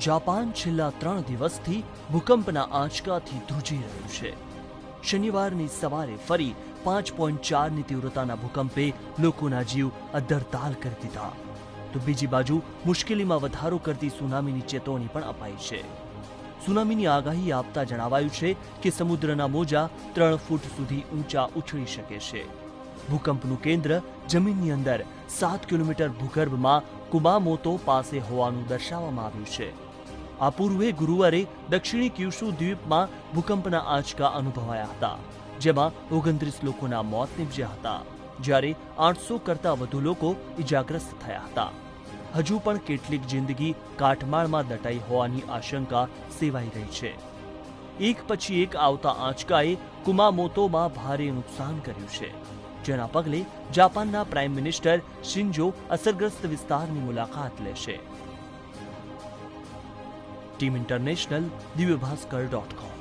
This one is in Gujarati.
જાપાન છેલ્લા 3 દિવસથી ભૂકંપના આંચકાથી ધ્રુજી રહ્યું છે. શનિવારની સવારે ફરી 5.4ની તીવ્રતાના ભૂકંપે લોકોના જીવ અદ્ધરતાલ કરી દીધા. તો બીજી બાજુ મુશ્કેલીમાં વધારો કરતી સુનામીની ચેતવણી પણ અપાઈ છે. સુનામીની આગાહી આપતા જણાવાયું છે કે સમુદ્રના મોજા 3 ફૂટ સુધી ઊંચા ઉછળી શકે છે. ભૂકંપનું કેન્દ્ર જમીનની અંદર 7 કિલોમીટર ભૂગર્ભમાં કુમામોતો પાસે હોવાનું દર્શાવવામાં આવ્યું છે. આ પૂર્વે ગુરુવારે દક્ષિણી ક્યુશુ દ્વીપમાં ભૂકંપના આંચકા અનુભવાયા હતા, જેમાં 29 લોકોના મોત નીપજ્યા હતા, જ્યારે 800 કરતાં વધુ લોકો ઇજાગ્રસ્ત થયા હતા. હજુ પણ કેટલીક જિંદગી કાટમાળમાં દટાઈ હોવાની આશંકા સેવાઈ રહી છે. એક પછી એક આવતા આંચકાએ કુમામોતોમાં ભારે નુકસાન કર્યું છે, જેના પગલે જાપાનના પ્રાઇમ મિનિસ્ટર શિન્જો અસરગ્રસ્ત વિસ્તારની મુલાકાત લેશે. Team international, દિવ્યભાસ્કર.com